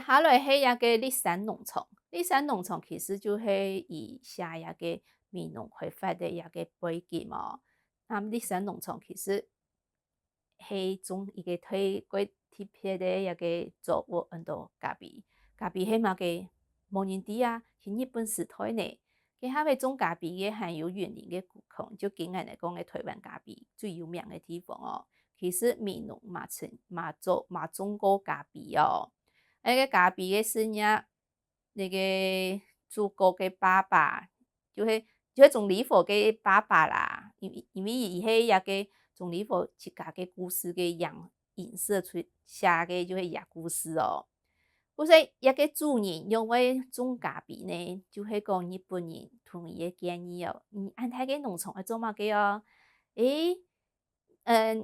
下来迄一个立山农场，立山农场其实就是以下一个闽农会发的一个背景哦。立山农场其实是种一个推过特别的一个作物，很多咖啡，咖啡迄嘛个无人知啊，是日本时代呢。佢遐个种咖啡嘅含有园林嘅古坑，就今日来讲嘅台湾咖啡最有名嘅地方哦。其实闽农嘛种过咖啡哦。那个咖啡嘅生意，那个祖国嘅爸爸，就是种礼佛嘅爸爸啦，因为伊迄一个种礼佛一家嘅故事嘅影射出写嘅就是遐故事哦。故说一个主人因为种咖啡呢，就是讲日本人同伊嘅建议哦，安泰个农场要做嘛个哦？诶，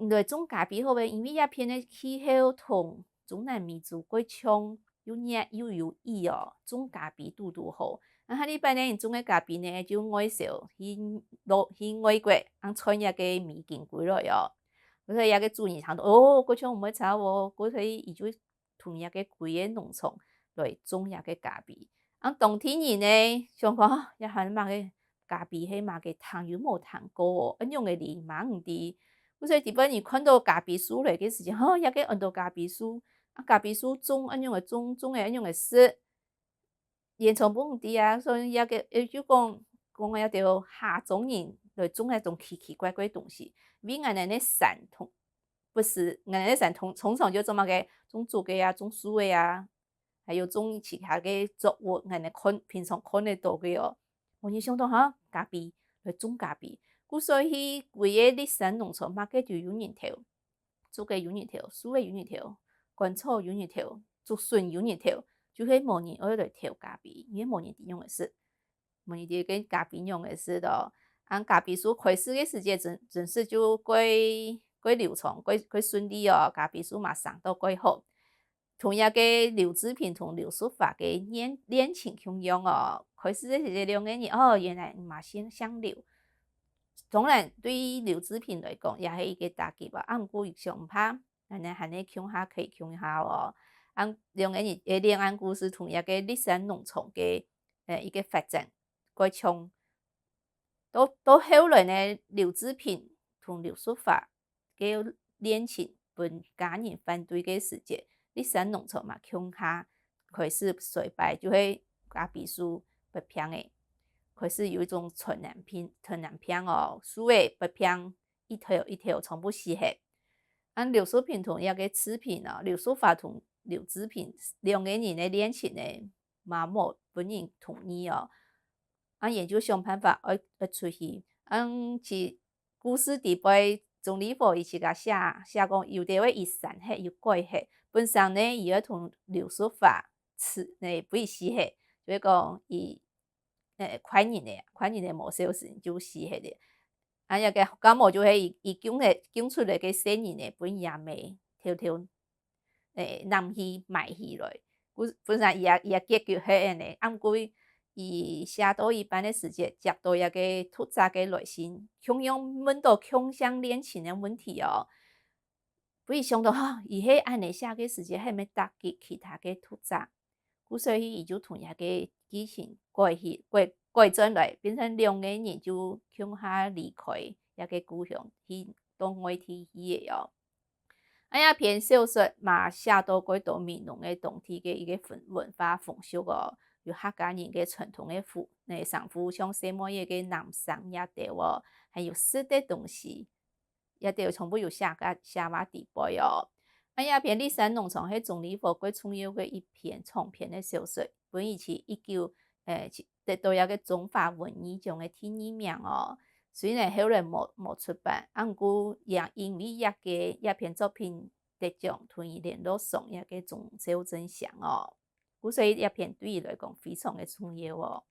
来种咖啡好诶，因为遐片诶气候同中南美洲过冲，又热又有雨哦，种咖啡拄拄好。下礼拜呢，因种诶咖啡呢就外销去外国，传遐个美金过来哦。所以遐个主人常哦，过冲毋要吵哦，所以伊就同遐个规个农场来种遐个咖啡。冬天人呢，想讲遐喊嘛个咖啡迄嘛个糖又无糖高哦，用诶哩嘛毋滴。所以日本人看到咖啡树来个时阵，遐个很多咖啡树，咖啡树种样诶种诶样诶色，烟草不滴啊，所以遐个就讲遐着下种人来种那种奇奇怪怪东西，比俺那散同不是俺那散从小就这么个种竹个啊，种树个啊，还有种其他个作物，俺那平常看得到个哦。我就想到咖啡来种咖啡。所以规个立山农场嘛，个就有人头，竹个有人头，树个有人头，甘草有人头，竹笋有人头，就是无人爱来挑咖啡，因为无人伫用诶事，无人伫跟咖啡用诶事咯。咖啡树开始个时间真是就过流畅，过顺利哦，咖啡树嘛生到过好。同样个刘志平同刘淑华个恋情相拥哦，开始个时阵两个人哦，原来嘛相留。当然，对于刘志平来讲，也是一个打击吧。毋过伊上毋怕，安尼喊你穷下可以穷下哦。两个人诶恋爱故事同一个立山农场嘅一个发展过冲，到后来呢，刘志平同刘淑华嘅恋情被家人反对嘅时节，立山农场嘛穷下开始衰败，就会咖啡树不平诶。可是有一种传染病哦，树诶不平一条一条全部死hết。刘淑平同一个次平哦，刘淑华同刘志平两个人的恋情呢，嘛无本人同意哦。研究想办法要出去。是故事底背钟立波伊是甲写讲有地位伊删hết有改hết，本身呢伊要同刘淑华不会死hết，所以讲伊款人的无小事就死hết的。一个感冒就系伊讲出来个声音呢，本也未条条南去买去来，本身伊也结局迄样呢，毋过伊写到一半的时节，接到一个突杂个来信，同样问到共乡恋情的问题哦。不伊想到伊迄安尼写个时节，还没打击其他个突杂，所以伊就同一个剧情改转来，变成两个人就共下离开一个故乡去当外地去的哦。一篇小说嘛写到几多闽农的当地的一个文化风俗哦，有客家人的传统的衫裤，像什么一个男衫也得哦，还有吃的东西也得全部有写嘛地背哦。一篇立山农场迄总理府过重要的一篇长篇的小说，本以是得到一个中华文艺奖的第二名哦。虽然后来无出版，毋过也因为一篇作品得奖，同伊联络上一个钟小真相哦，所以一篇对伊来讲非常的重要哦。